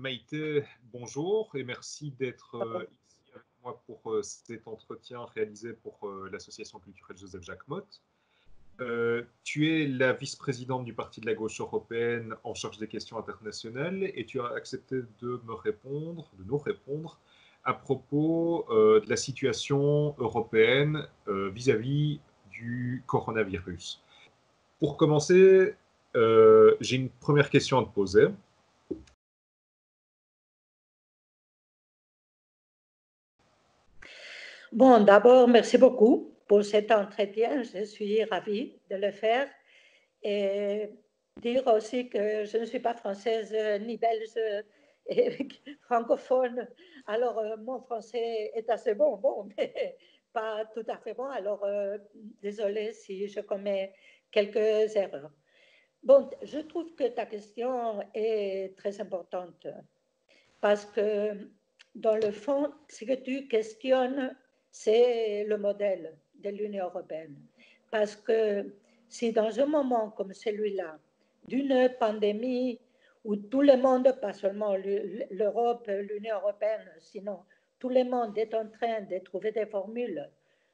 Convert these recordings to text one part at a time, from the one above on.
Maïté, bonjour et merci d'être ici avec moi pour cet entretien réalisé pour l'association culturelle Joseph-Jacques Motte. Tu es la vice-présidente du Parti de la gauche européenne en charge des questions internationales et tu as accepté de nous répondre à propos de la situation européenne vis-à-vis du coronavirus. Pour commencer, j'ai une première question à te poser. Bon, d'abord, merci beaucoup pour cet entretien. Je suis ravie de le faire. Et dire aussi que je ne suis pas française ni belge et francophone. Alors, mon français est assez bon, mais pas tout à fait bon. Alors, désolée si je commets quelques erreurs. Bon, je trouve que ta question est très importante parce que, dans le fond, ce que tu questionnes, c'est le modèle de l'Union européenne. Parce que si dans un moment comme celui-là, d'une pandémie où tout le monde, pas seulement l'Europe, l'Union européenne, sinon tout le monde est en train de trouver des formules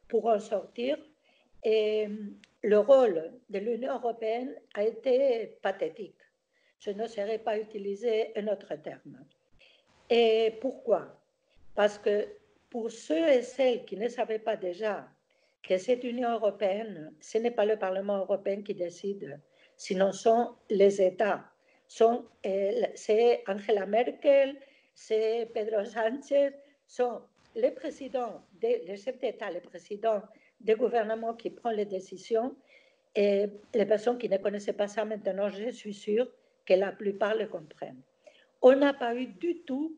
pour en sortir, et le rôle de l'Union européenne a été pathétique. Je n'oserais pas utiliser un autre terme. Et pourquoi? Parce que pour ceux et celles qui ne savaient pas déjà que cette Union européenne, ce n'est pas le Parlement européen qui décide, sinon sont les États. C'est Angela Merkel, c'est Pedro Sánchez, sont les présidents, les chefs d'État, les présidents des gouvernements qui prennent les décisions. Et les personnes qui ne connaissaient pas ça maintenant, je suis sûre que la plupart le comprennent. On n'a pas eu du tout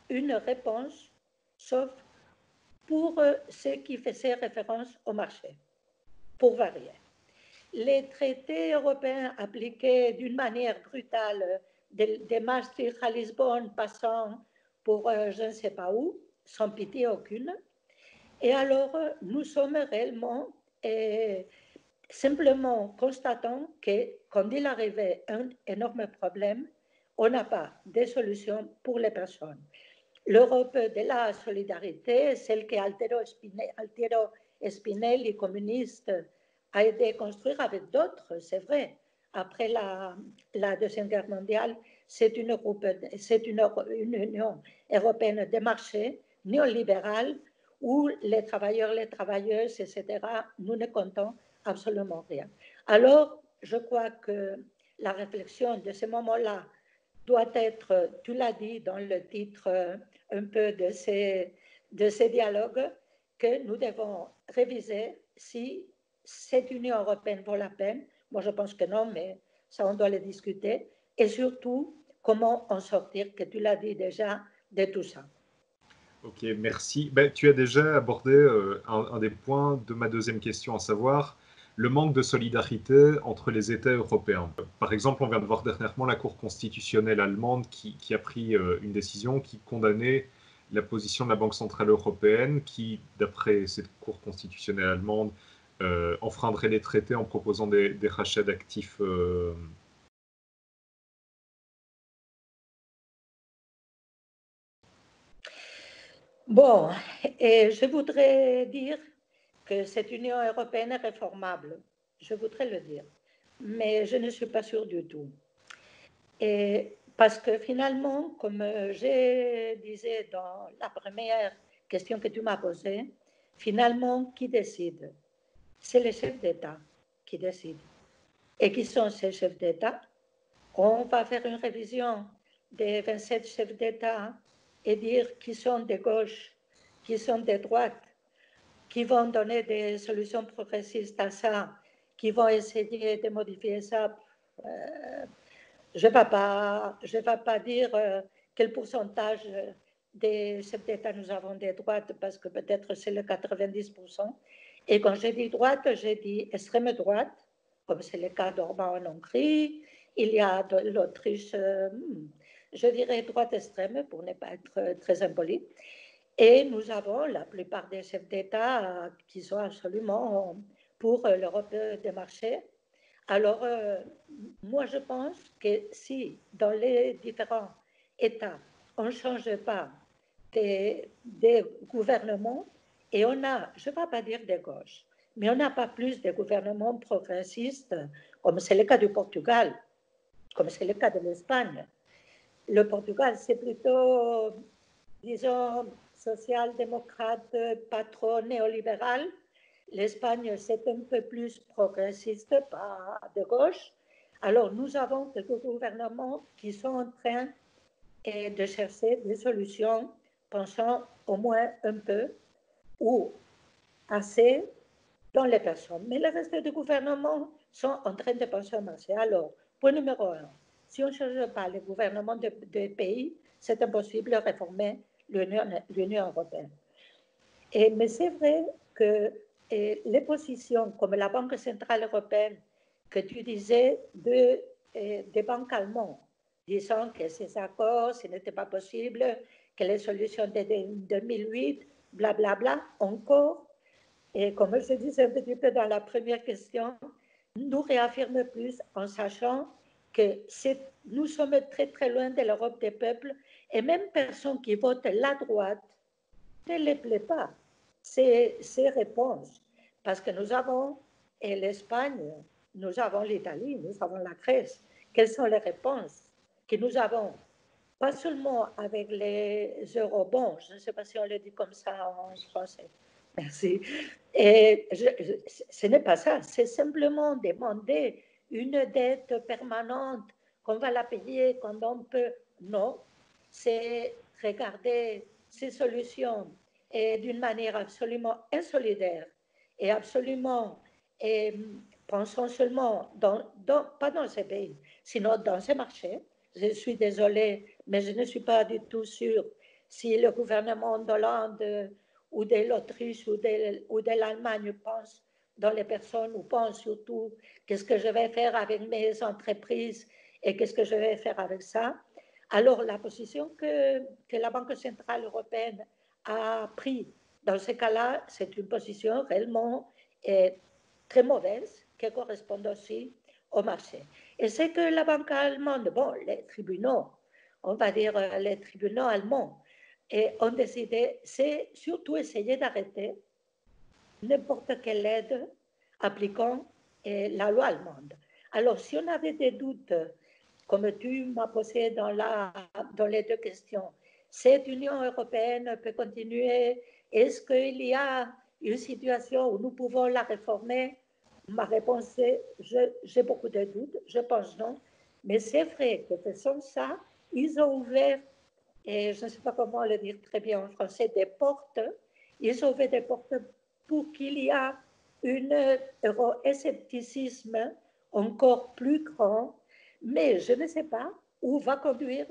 une réponse, sauf pour ce qui faisait référence au marché, pour varier. Les traités européens appliqués d'une manière brutale, de Maastricht à Lisbonne, passant pour je ne sais pas où, sans pitié aucune. Et alors, nous sommes réellement simplement constatant que quand il arrivait un énorme problème, on n'a pas de solution pour les personnes. L'Europe de la solidarité, celle que Altiero Spinelli, communiste, a été construite avec d'autres, c'est vrai. Après la Deuxième Guerre mondiale, c'est une Union européenne de marché néolibérale où les travailleurs, les travailleuses, etc., nous ne comptons absolument rien. Alors, je crois que la réflexion de ce moment-là doit être, tu l'as dit dans le titre un peu de ces dialogues, que nous devons réviser si cette Union européenne vaut la peine. Moi, je pense que non, mais ça, on doit le discuter. Et surtout, comment en sortir, que tu l'as dit déjà, de tout ça. Ok, merci. Ben, tu as déjà abordé un des points de ma deuxième question, à savoir le manque de solidarité entre les États européens. Par exemple, on vient de voir dernièrement la Cour constitutionnelle allemande qui a pris une décision qui condamnait la position de la Banque centrale européenne qui, d'après cette Cour constitutionnelle allemande, enfreindrait les traités en proposant des rachats d'actifs Bon, et je voudrais dire que cette Union européenne est réformable. Je voudrais le dire. Mais je ne suis pas sûre du tout. Et parce que finalement, comme je disais dans la première question que tu m'as posée, finalement, qui décide? C'est les chefs d'État qui décident. Et qui sont ces chefs d'État? On va faire une révision des 27 chefs d'État et dire qui sont de gauche, qui sont de droite, qui vont donner des solutions progressistes à ça, qui vont essayer de modifier ça. Je ne vais pas dire quel pourcentage des chefs d'État nous avons des droites, parce que peut-être c'est le 90%. Et quand je dis droite, je dis extrême droite, comme c'est le cas d'Orban en Hongrie. Il y a l'Autriche, je dirais droite extrême, pour ne pas être très impoli. Et nous avons la plupart des chefs d'État qui sont absolument pour l'Europe des marchés. Alors, moi, je pense que si dans les différents État, on ne change pas des gouvernements et on a, je ne vais pas dire de gauche, mais on n'a pas plus de gouvernements progressistes comme c'est le cas du Portugal, comme c'est le cas de l'Espagne. Le Portugal, c'est plutôt, disons, social-démocrate, pas trop néolibéral. L'Espagne, c'est un peu plus progressiste, pas de gauche. Alors, nous avons quelques gouvernements qui sont en train de chercher des solutions, pensant au moins un peu ou assez dans les personnes. Mais le reste du gouvernement sont en train de penser au marché. Alors, point numéro un, si on ne change pas le gouvernement des pays, c'est impossible de réformer l'Union européenne. Mais c'est vrai que les positions comme la Banque centrale européenne que tu disais des banques allemandes, disant que ces accords, ce n'était pas possible, que les solutions de 2008, blablabla, encore, et comme je disais un petit peu dans la première question, nous réaffirme plus en sachant que nous sommes très très loin de l'Europe des peuples et même personnes qui votent la droite ne les plaît pas ces réponses. Parce que nous avons l'Espagne, nous avons l'Italie, nous avons la Grèce. Quelles sont les réponses que nous avons? Pas seulement avec les eurobonds, je ne sais pas si on le dit comme ça en français. Merci. Et ce n'est pas ça, c'est simplement demander une dette permanente qu'on va la payer quand on peut. Non, c'est regarder ces solutions d'une manière absolument insolidaire et absolument, pensons seulement, pas dans ces pays, sinon dans ces marchés. Je suis désolée, mais je ne suis pas du tout sûre si le gouvernement d'Hollande ou de l'Autriche ou de l'Allemagne pense dans les personnes ou pense surtout qu'est-ce que je vais faire avec mes entreprises et qu'est-ce que je vais faire avec ça. Alors, la position que la Banque centrale européenne a prise dans ce cas-là, c'est une position réellement très mauvaise qui correspond aussi au marché. Et c'est que la banque allemande, bon, les tribunaux, on va dire les tribunaux allemands, ont décidé, c'est surtout essayer d'arrêter n'importe quelle aide appliquant la loi allemande. Alors, si on avait des doutes, comme tu m'as posé dans les deux questions, cette Union européenne peut continuer? Est-ce qu'il y a une situation où nous pouvons la réformer? Ma réponse est, j'ai beaucoup de doutes, je pense non. Mais c'est vrai que faisant ça, ils ont ouvert, et je ne sais pas comment le dire très bien en français, des portes. Ils ont ouvert des portes pour qu'il y ait un euroscepticisme encore plus grand. Mais je ne sais pas où va conduire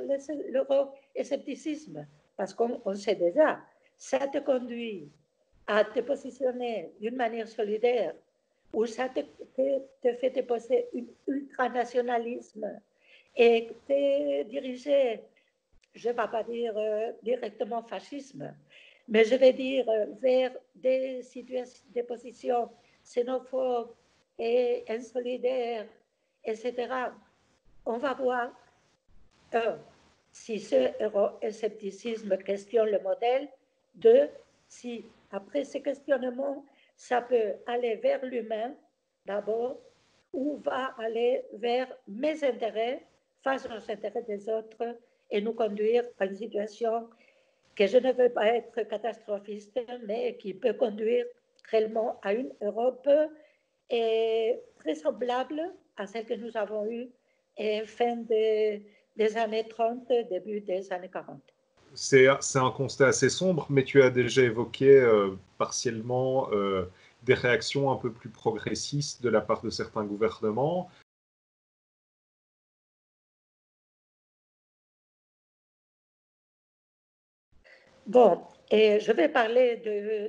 l'euroscepticisme, parce qu'on sait déjà, ça te conduit à te positionner d'une manière solidaire, ou ça te fait te poser un ultranationalisme et te diriger, je ne vais pas dire directement fascisme, mais je vais dire vers des positions xénophobes et insolidaires, etc. On va voir, si ce euroscepticisme questionne le modèle, deux, si après ces questionnements, ça peut aller vers l'humain d'abord, ou va aller vers mes intérêts face aux intérêts des autres et nous conduire à une situation que je ne veux pas être catastrophiste, mais qui peut conduire réellement à une Europe très semblable à celle que nous avons eue fin des années 30, début des années 40. C'est un constat assez sombre, mais tu as déjà évoqué partiellement des réactions un peu plus progressistes de la part de certains gouvernements. Bon, et je vais parler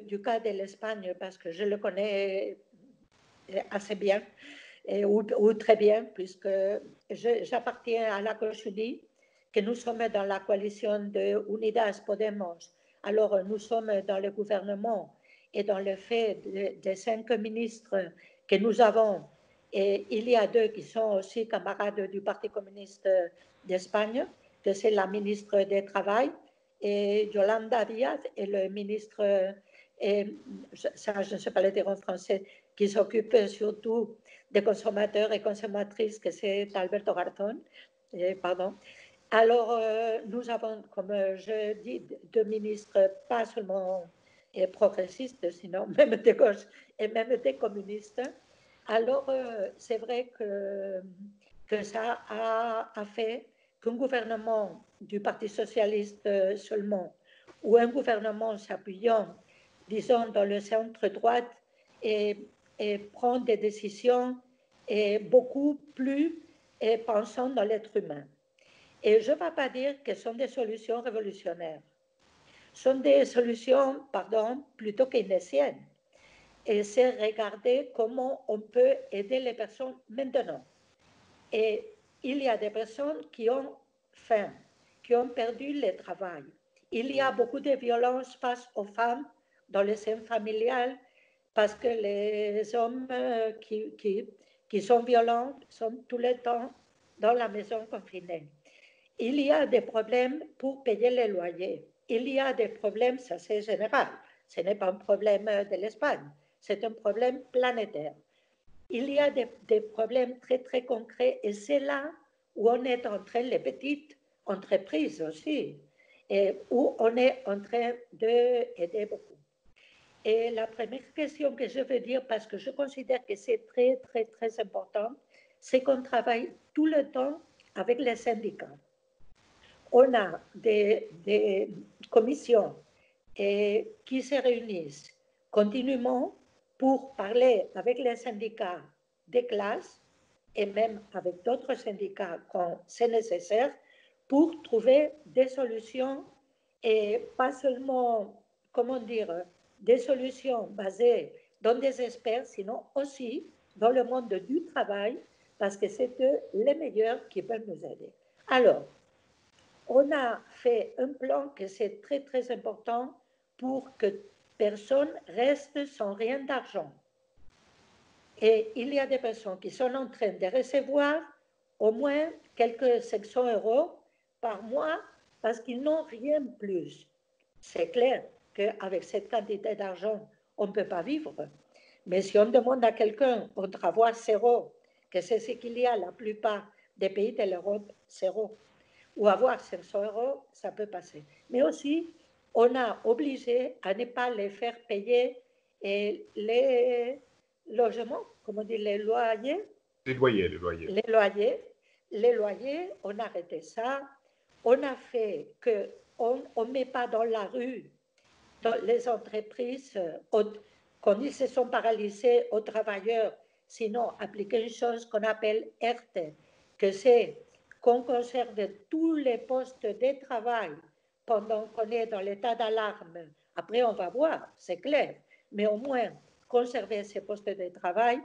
du cas de l'Espagne parce que je le connais assez bien, ou très bien, puisque j'appartiens à la gauche unie, que nous sommes dans la coalition de Unidas Podemos. Alors, nous sommes dans le gouvernement et dans le fait des 5 ministres que nous avons, et il y a 2 qui sont aussi camarades du Parti communiste d'Espagne, que c'est la ministre du Travail, et Yolanda Díaz est le ministre, ça je ne sais pas le dire en français, qui s'occupe surtout des consommateurs et consommatrices, que c'est Alberto Garzón, pardon. Alors, nous avons, comme je dis, deux ministres, pas seulement progressistes, sinon même de gauche et même des communistes. Alors, c'est vrai que ça a fait qu'un gouvernement du Parti socialiste seulement, ou un gouvernement s'appuyant, disons, dans le centre-droite, et prend des décisions beaucoup plus pensant dans l'être humain. Et je ne vais pas dire que ce sont des solutions révolutionnaires. Ce sont des solutions, pardon, plutôt keynésiennes. Et c'est regarder comment on peut aider les personnes maintenant. Et il y a des personnes qui ont faim, qui ont perdu le travail. Il y a beaucoup de violences face aux femmes dans le sein familial parce que les hommes qui sont violents sont tout le temps dans la maison confinée. Il y a des problèmes pour payer les loyers. Il y a des problèmes, ça c'est général. Ce n'est pas un problème de l'Espagne, c'est un problème planétaire. Il y a des problèmes très, très concrets et c'est là où on est en train, les petites entreprises aussi, et où on est en train d'aider beaucoup. Et la première question que je veux dire, parce que je considère que c'est très, très, très important, c'est qu'on travaille tout le temps avec les syndicats. On a des commissions qui se réunissent continuellement pour parler avec les syndicats des classes et même avec d'autres syndicats quand c'est nécessaire pour trouver des solutions et pas seulement, comment dire, des solutions basées dans des experts, sinon aussi dans le monde du travail parce que c'est eux les meilleurs qui peuvent nous aider. Alors, on a fait un plan que c'est très, très important pour que personne reste sans rien d'argent. Et il y a des personnes qui sont en train de recevoir au moins quelques 500 € par mois parce qu'ils n'ont rien plus. C'est clair qu'avec cette quantité d'argent, on ne peut pas vivre. Mais si on demande à quelqu'un pour avoir zéro, que c'est ce qu'il y a la plupart des pays de l'Europe, zéro, ou avoir 500 €, ça peut passer. Mais aussi, on a obligé à ne pas les faire payer les logements, comment on dit, les loyers. Les loyers, les loyers. Les loyers. Les loyers, on a arrêté ça. On a fait qu'on ne met pas dans la rue dans les entreprises quand ils se sont paralysés aux travailleurs, sinon appliquer une chose qu'on appelle ERTE, que c'est qu'on conserve tous les postes de travail pendant qu'on est dans l'état d'alarme. Après, on va voir, c'est clair, mais au moins conserver ces postes de travail.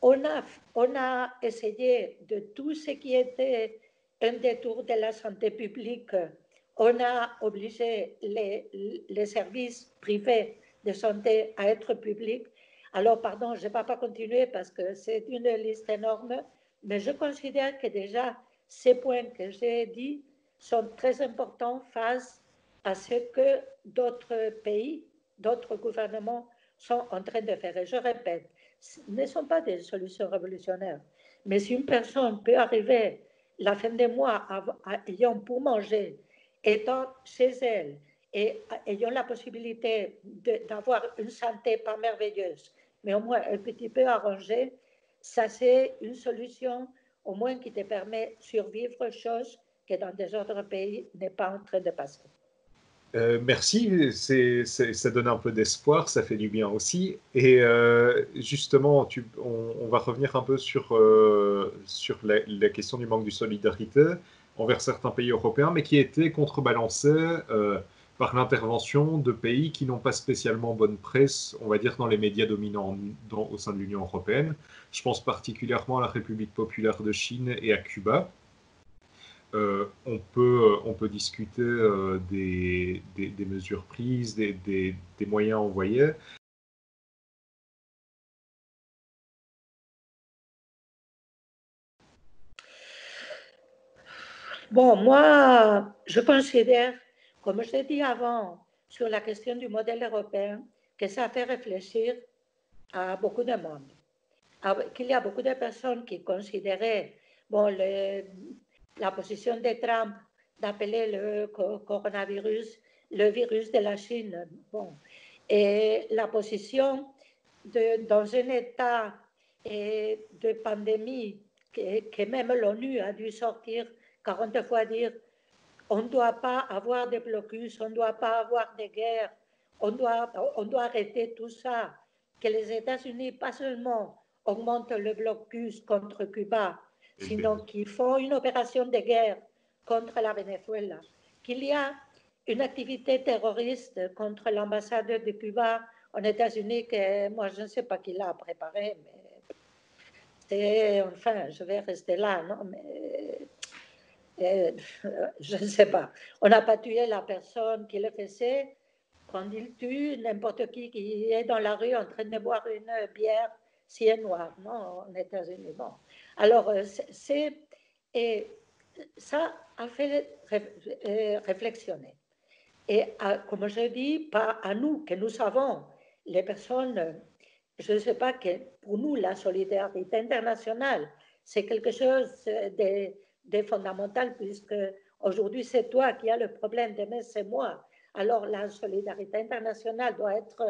On a essayé de tout ce qui était un détour de la santé publique. On a obligé les services privés de santé à être publics. Alors, pardon, je ne vais pas continuer parce que c'est une liste énorme, mais je considère que déjà ces points que j'ai dit sont très importants face à ce que d'autres pays, d'autres gouvernements sont en train de faire. Et je répète, ce ne sont pas des solutions révolutionnaires. Mais si une personne peut arriver la fin des mois ayant pour manger, étant chez elle et ayant la possibilité d'avoir une santé pas merveilleuse, mais au moins un petit peu arrangée, ça c'est une solution au moins qui te permet de survivre, chose que dans des autres pays n'est pas en train de passer. Merci, ça donne un peu d'espoir, ça fait du bien aussi. Et justement, on va revenir un peu sur la question du manque de solidarité envers certains pays européens, mais qui était contrebalancée par l'intervention de pays qui n'ont pas spécialement bonne presse, on va dire, dans les médias dominants au sein de l'Union européenne. Je pense particulièrement à la République populaire de Chine et à Cuba. On peut discuter des mesures prises, des moyens envoyés. Bon, moi, je considère, comme je l'ai dit avant, sur la question du modèle européen, que ça fait réfléchir à beaucoup de monde. Qu'il y a beaucoup de personnes qui considéraient bon, la position de Trump d'appeler le coronavirus le virus de la Chine. Bon. Et la position dans un état de pandémie que même l'ONU a dû sortir 40 fois dire on ne doit pas avoir de blocus, on ne doit pas avoir de guerre, on doit arrêter tout ça. Que les États-Unis, pas seulement augmentent le blocus contre Cuba, sinon qu'ils font une opération de guerre contre la Venezuela, qu'il y a une activité terroriste contre l'ambassade de Cuba aux États-Unis que moi, je ne sais pas qui l'a préparé, mais enfin, je vais rester là, non, mais je ne sais pas. On n'a pas tué la personne qui le faisait. Quand il tue n'importe qui est dans la rue en train de boire une bière ciel noir, non, aux États-Unis. Bon. Alors, et ça a fait réflexionner. Et comme je dis, pas à nous, que nous savons, les personnes, je ne sais pas que pour nous, la solidarité internationale, c'est quelque chose de fondamental, puisque aujourd'hui, c'est toi qui as le problème, demain, c'est moi. Alors, la solidarité internationale doit être,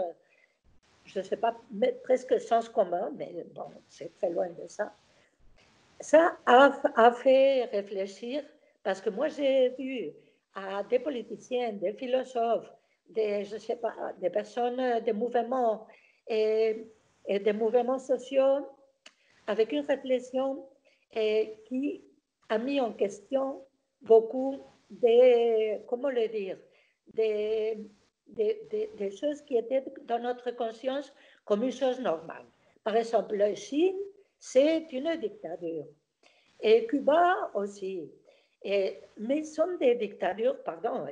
je ne sais pas, presque sens commun, mais bon, c'est très loin de ça. Ça a fait réfléchir, parce que moi, j'ai vu à des politiciens, des philosophes, je sais pas, des personnes, des mouvements et des mouvements sociaux avec une réflexion qui a mis en question beaucoup comment le dire, des choses qui étaient dans notre conscience comme une chose normale. Par exemple, la Chine, c'est une dictature. Et Cuba aussi. Mais ce sont des dictatures, pardon,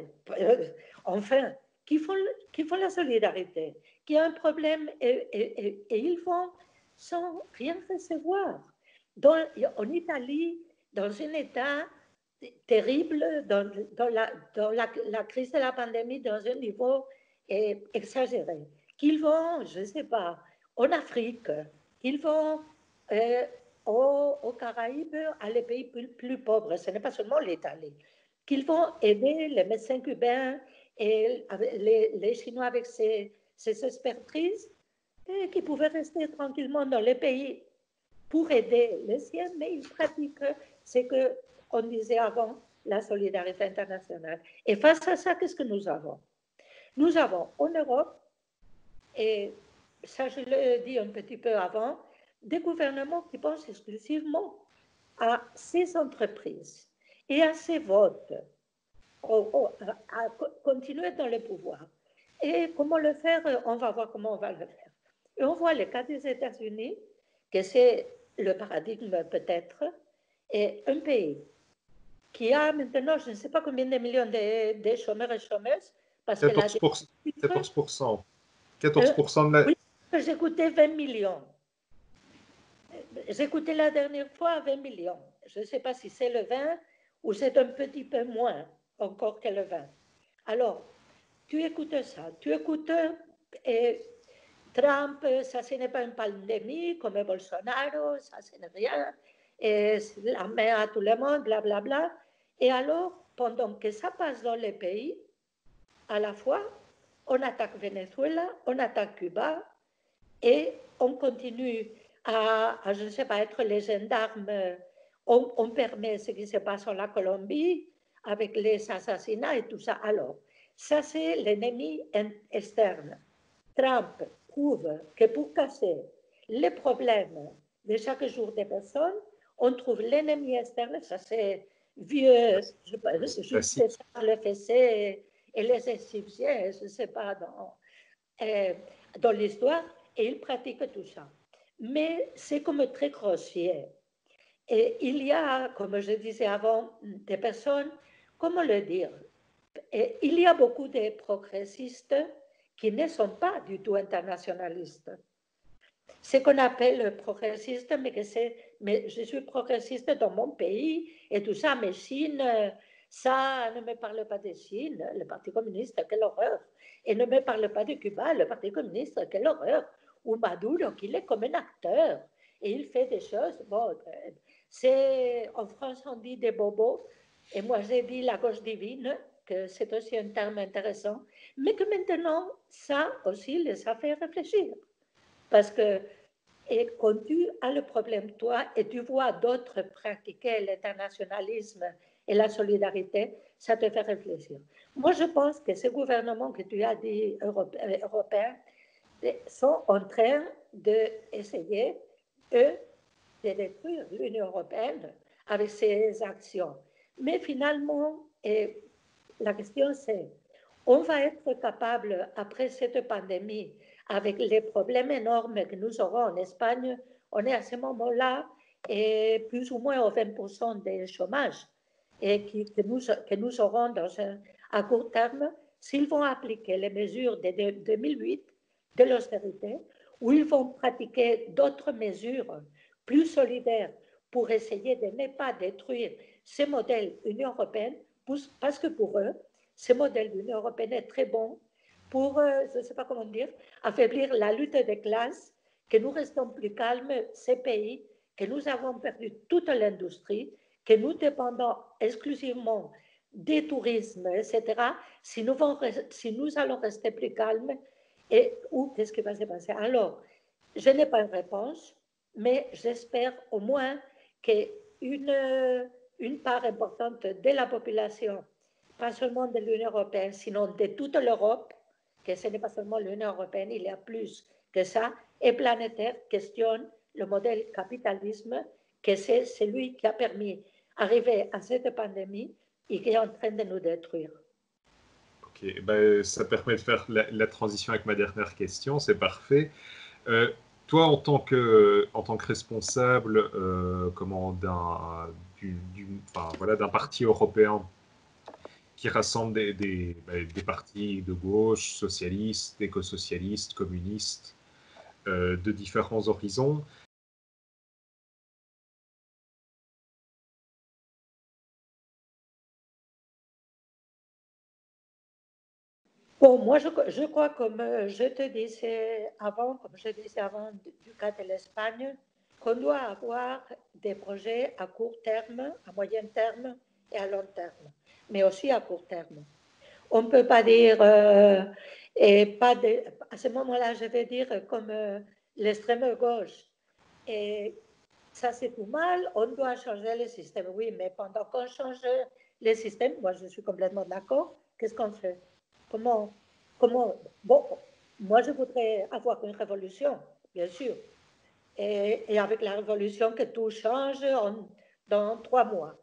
enfin, qui font la solidarité, qui ont un problème et ils vont sans rien recevoir. En Italie, dans un état terrible, dans la crise de la pandémie, dans un niveau exagéré, qu'ils vont, je ne sais pas, en Afrique, qu'ils vont aux Caraïbes, à les pays plus pauvres, ce n'est pas seulement l'Italie, qu'ils vont aider les médecins cubains et les Chinois avec ces expertises, et qui pouvaient rester tranquillement dans les pays pour aider les siens, mais ils pratiquent ce qu'on disait avant, la solidarité internationale. Et face à ça, qu'est-ce que nous avons? Nous avons en Europe, et ça je l'ai dit un petit peu avant, des gouvernements qui pensent exclusivement à ces entreprises et à ces votes, à continuer dans le pouvoir. Et comment le faire? On va voir comment on va le faire. Et on voit le cas des États-Unis, que c'est le paradigme peut-être, et un pays qui a maintenant, je ne sais pas combien de millions de chômeurs et chômeuses, parce 14%, que 14%. 14% de la... Oui, j'écoutais 20 millions. J'écoutais la dernière fois 20 millions. Je ne sais pas si c'est le 20 ou c'est un petit peu moins encore que le 20. Alors, tu écoutes ça, tu écoutes Trump, ça ce n'est pas une pandémie comme Bolsonaro, ça ce n'est rien, et la main à tout le monde, blablabla. Bla, bla. Et alors, pendant que ça passe dans les pays, à la fois, on attaque Venezuela, on attaque Cuba, et on continue je ne sais pas, être les gendarmes. On permet ce qui se passe en la Colombie avec les assassinats et tout ça. Alors, ça c'est l'ennemi externe. Trump prouve que pour casser les problèmes de chaque jour des personnes, on trouve l'ennemi externe. Ça c'est vieux, je sais ça, le fessé et les Égyptiens, je ne sais pas, dans l'histoire, et ils pratiquent tout ça. Mais c'est comme très grossier. Et il y a, comme je disais avant, des personnes, comment le dire, et il y a beaucoup de progressistes qui ne sont pas du tout internationalistes. Ce qu'on appelle progressiste, mais je suis progressiste dans mon pays et tout ça. Mais Chine, ça ne me parle pas de Chine, le Parti communiste, quelle horreur. Et ne me parle pas de Cuba, le Parti communiste, quelle horreur. Ou Maduro, qu'il est comme un acteur. Et il fait des choses, bon, c'est, en France on dit des bobos, et moi j'ai dit la gauche divine, que c'est aussi un terme intéressant, mais que maintenant, ça aussi les a fait réfléchir. Parce que et quand tu as le problème, toi, et tu vois d'autres pratiquer l'internationalisme et la solidarité, ça te fait réfléchir. Moi, je pense que ces gouvernements que tu as dit européens sont en train d'essayer, eux, de détruire l'Union européenne avec ces actions. Mais finalement, et la question c'est, on va être capable, après cette pandémie, avec les problèmes énormes que nous aurons en Espagne, on est à ce moment-là et plus ou moins au 20% de chômage et que nous aurons à court terme s'ils vont appliquer les mesures de 2008 de l'austérité ou ils vont pratiquer d'autres mesures plus solidaires pour essayer de ne pas détruire ce modèle Union européenne parce que pour eux, ce modèle de l'Union européenne est très bon pour, je ne sais pas comment dire, affaiblir la lutte des classes, que nous restons plus calmes, ces pays, que nous avons perdu toute l'industrie, que nous dépendons exclusivement des tourismes, etc. Si nous allons rester plus calmes, qu'est-ce qui va se passer? Alors, je n'ai pas une réponse, mais j'espère au moins qu'une part importante de la population, pas seulement de l'Union européenne, sinon de toute l'Europe, que ce n'est pas seulement l'Union européenne, il y a plus que ça, et planétaire, questionne le modèle capitalisme, que c'est celui qui a permis d'arriver à cette pandémie et qui est en train de nous détruire. Ok, ben, ça permet de faire la transition avec ma dernière question, c'est parfait. Toi, en tant que responsable enfin, voilà, d'un parti européen qui rassemble des partis de gauche, socialistes, éco-socialistes, communistes, de différents horizons. Bon, moi, je crois, comme je te disais avant, comme je disais avant du cas de l'Espagne, qu'on doit avoir des projets à court terme, à moyen terme et à long terme, mais aussi à court terme. On ne peut pas dire, et pas à ce moment-là, je vais dire comme l'extrême gauche. Et ça, c'est tout mal, on doit changer le système. Oui, mais pendant qu'on change le système, moi, je suis complètement d'accord, qu'est-ce qu'on fait? Comment, bon, moi, je voudrais avoir une révolution, bien sûr. Et avec la révolution, que tout change dans 3 mois.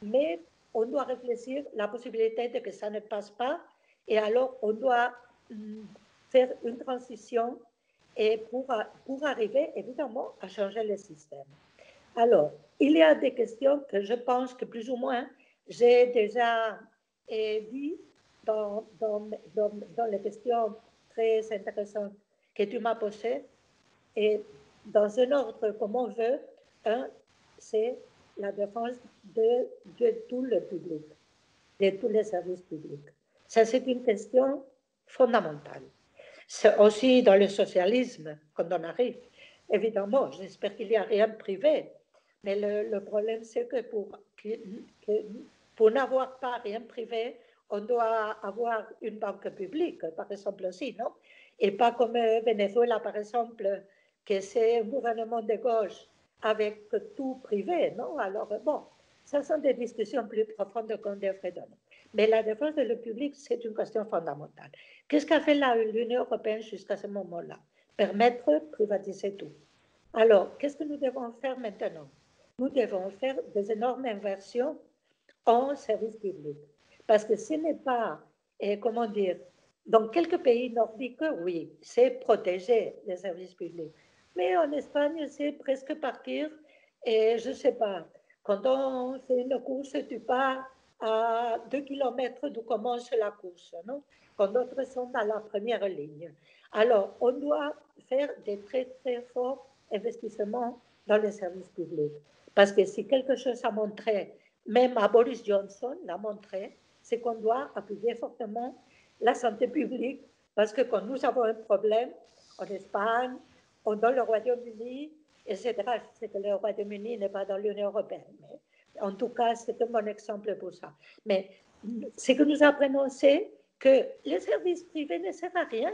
Mais on doit réfléchir la possibilité de que ça ne passe pas. Et alors, on doit faire une transition et pour arriver, évidemment, à changer le système. Alors, il y a des questions que je pense que plus ou moins j'ai déjà dit dans les questions très intéressantes que tu m'as posées. Et dans un ordre comme on veut, un, c'est la défense de tout le public, de tous les services publics. Ça, c'est une question fondamentale. C'est aussi dans le socialisme, quand on arrive. Évidemment, j'espère qu'il n'y a rien privé. Mais le problème, c'est que pour n'avoir pas rien privé, on doit avoir une banque publique, par exemple aussi, non? Et pas comme Venezuela, par exemple, que c'est un gouvernement de gauche avec tout privé, non? Alors, bon, ça sont des discussions plus profondes qu'on devrait donner. Mais la défense de le public, c'est une question fondamentale. Qu'est-ce qu'a fait l'Union européenne jusqu'à ce moment-là? Permettre de privatiser tout. Alors, qu'est-ce que nous devons faire maintenant? Nous devons faire des énormes inversions en services publics. Parce que ce n'est pas, comment dire, dans quelques pays nordiques, oui, c'est protéger les services publics. Mais en Espagne, c'est presque partir, et je ne sais pas, quand on fait une course, tu pars à 2 kilomètres d'où commence la course, non? Quand d'autres sont dans la première ligne. Alors, on doit faire des très, très forts investissements dans les services publics. Parce que si quelque chose a montré même à Boris Johnson l'a montré, c'est qu'on doit appuyer fortement la santé publique, parce que quand nous avons un problème en Espagne, ou dans le Royaume-Uni, etc., c'est que le Royaume-Uni n'est pas dans l'Union européenne, mais en tout cas, c'est un bon exemple pour ça. Mais ce que nous apprenons, c'est que les services privés ne servent à rien,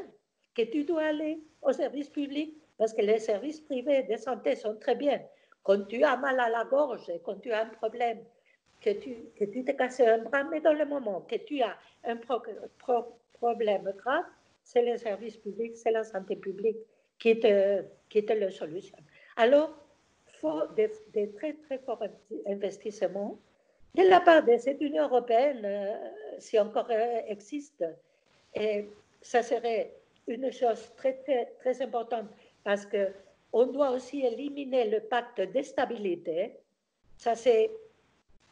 que tu dois aller au service public, parce que les services privés de santé sont très bien. Quand tu as mal à la gorge, quand tu as un problème, que tu t'es cassé un bras, mais dans le moment que tu as un problème grave, c'est les services publics, c'est la santé publique qui te le solutionne. Alors, il faut des très, très forts investissements de la part de cette Union européenne, si encore existe. Et ça serait une chose très, très, très importante, parce qu'on doit aussi éliminer le pacte de stabilité. Ça, c'est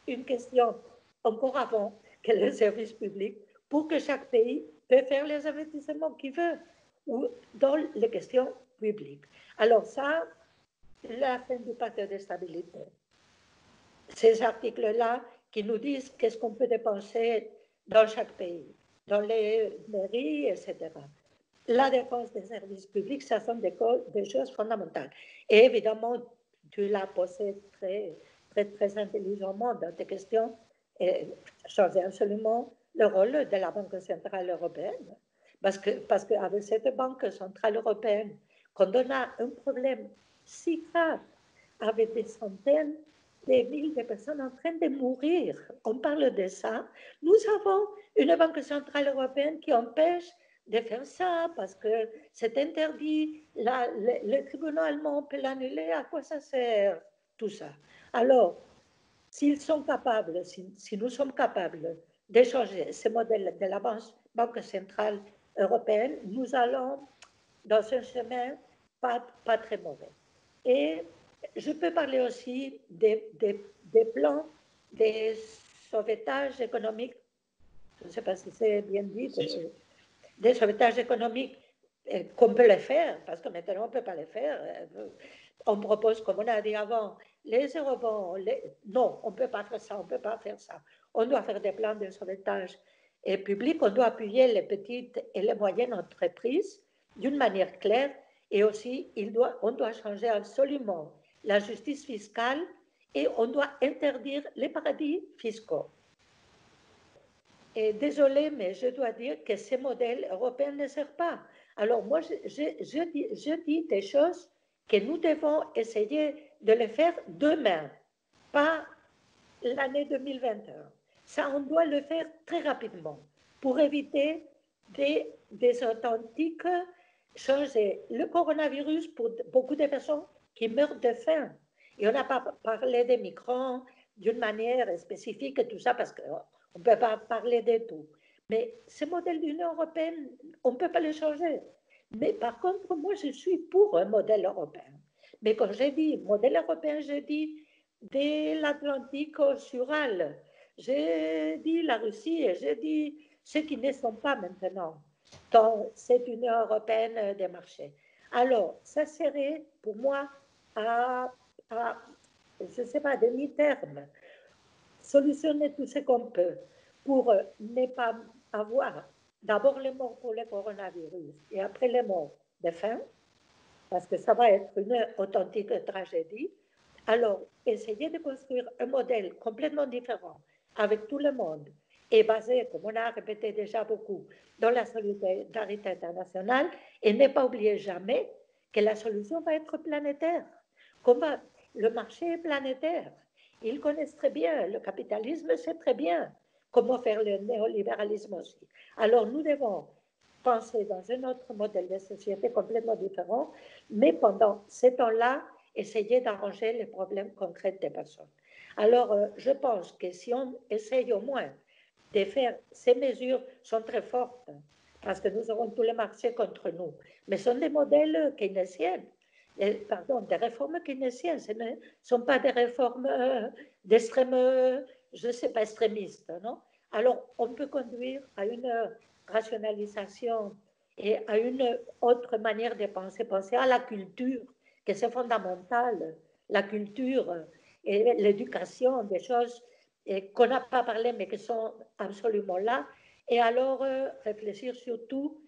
une question encore avant que les services publics, pour que chaque pays puisse faire les investissements qu'il veut ou dans les questions publiques. Alors ça, la fin du pacte de stabilité. Ces articles-là qui nous disent qu'est-ce qu'on peut dépenser dans chaque pays, dans les mairies, etc. La défense des services publics, ça sont des choses fondamentales. Et évidemment, tu l'as posé très, très, très intelligemment dans tes questions, et changer absolument le rôle de la Banque centrale européenne. Parce qu'avec cette Banque centrale européenne, quand on a un problème si grave, avec des centaines de milliers de personnes en train de mourir, on parle de ça, nous avons une Banque centrale européenne qui empêche de faire ça parce que c'est interdit. Le tribunal allemand peut l'annuler. À quoi ça sert tout ça? Alors, s'ils sont capables, si nous sommes capables d'échanger ce modèle de la Banque centrale européenne, nous allons dans un chemin pas très mauvais. Et je peux parler aussi des plans de sauvetage économique. Je ne sais pas si c'est bien dit. Des sauvetages économiques qu'on peut les faire, parce que maintenant on ne peut pas les faire. On propose, comme on a dit avant, les eurobonds. Non, on ne peut pas faire ça, on ne peut pas faire ça. On doit faire des plans de sauvetage public, on doit appuyer les petites et les moyennes entreprises d'une manière claire, et aussi on doit changer absolument la justice fiscale et on doit interdire les paradis fiscaux. Et désolé, mais je dois dire que ces modèles européens ne servent pas. Alors moi, je dis des choses que nous devons essayer de les faire demain, pas l'année 2021. Ça, on doit le faire très rapidement pour éviter des authentiques changer le coronavirus pour beaucoup de personnes qui meurent de faim. Et on n'a pas parlé des migrants d'une manière spécifique et tout ça, parce qu'on ne peut pas parler de tout. Mais ce modèle d'Union européenne, on ne peut pas le changer. Mais par contre, moi, je suis pour un modèle européen. Mais quand j'ai dit modèle européen, j'ai dit de l'Atlantique au Ural. J'ai dit la Russie et j'ai dit ceux qui ne sont pas maintenant dans cette Union européenne des marchés. Alors, ça serait pour moi à je ne sais pas, demi-terme, solutionner tout ce qu'on peut pour ne pas avoir d'abord les morts pour le coronavirus et après les morts de faim, parce que ça va être une authentique tragédie. Alors, essayer de construire un modèle complètement différent avec tout le monde et basé, comme on a répété déjà beaucoup, dans la solidarité internationale, et ne pas oublier jamais que la solution va être planétaire. Le marché est planétaire. Ils connaissent très bien, le capitalisme sait très bien comment faire le néolibéralisme aussi. Alors, nous devons penser dans un autre modèle de société complètement différent, mais pendant ces temps-là, essayer d'arranger les problèmes concrets des personnes. Alors, je pense que si on essaye au moins de faire ces mesures, sont très fortes, parce que nous aurons tous les marchés contre nous, mais sont des modèles keynésiens, pardon, des réformes keynésiennes, ce ne sont pas des réformes d'extrême, je ne sais pas, extrémistes, non? Alors, on peut conduire à une rationalisation et à une autre manière de penser à la culture, que c'est fondamental, la culture et l'éducation, des choses et qu'on n'a pas parlé, mais qui sont absolument là. Et alors, réfléchir surtout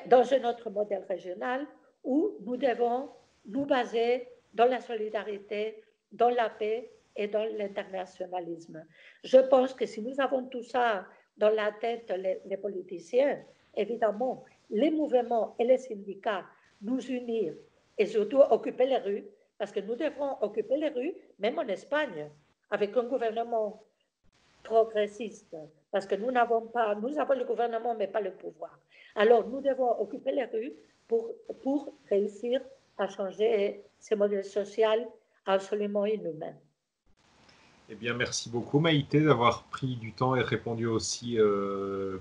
dans un autre modèle régional où nous devons nous baser dans la solidarité, dans la paix et dans l'internationalisme. Je pense que si nous avons tout ça dans la tête, les politiciens, évidemment, les mouvements et les syndicats nous unir et surtout occuper les rues, parce que nous devrons occuper les rues, même en Espagne, avec un gouvernement progressiste, parce que nous n'avons pas, nous avons le gouvernement, mais pas le pouvoir. Alors, nous devons occuper les rues pour réussir à changer ce modèle social absolument inhumain. Eh bien, merci beaucoup Maïté d'avoir pris du temps et répondu aussi de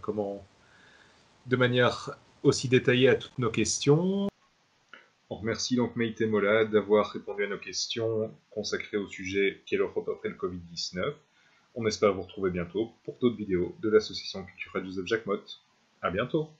manière aussi détaillée à toutes nos questions. On remercie donc Maïté Molla d'avoir répondu à nos questions consacrées au sujet qu'est l'Europe après le Covid-19. On espère vous retrouver bientôt pour d'autres vidéos de l'association culturelle Joseph Jacquemotte. À bientôt.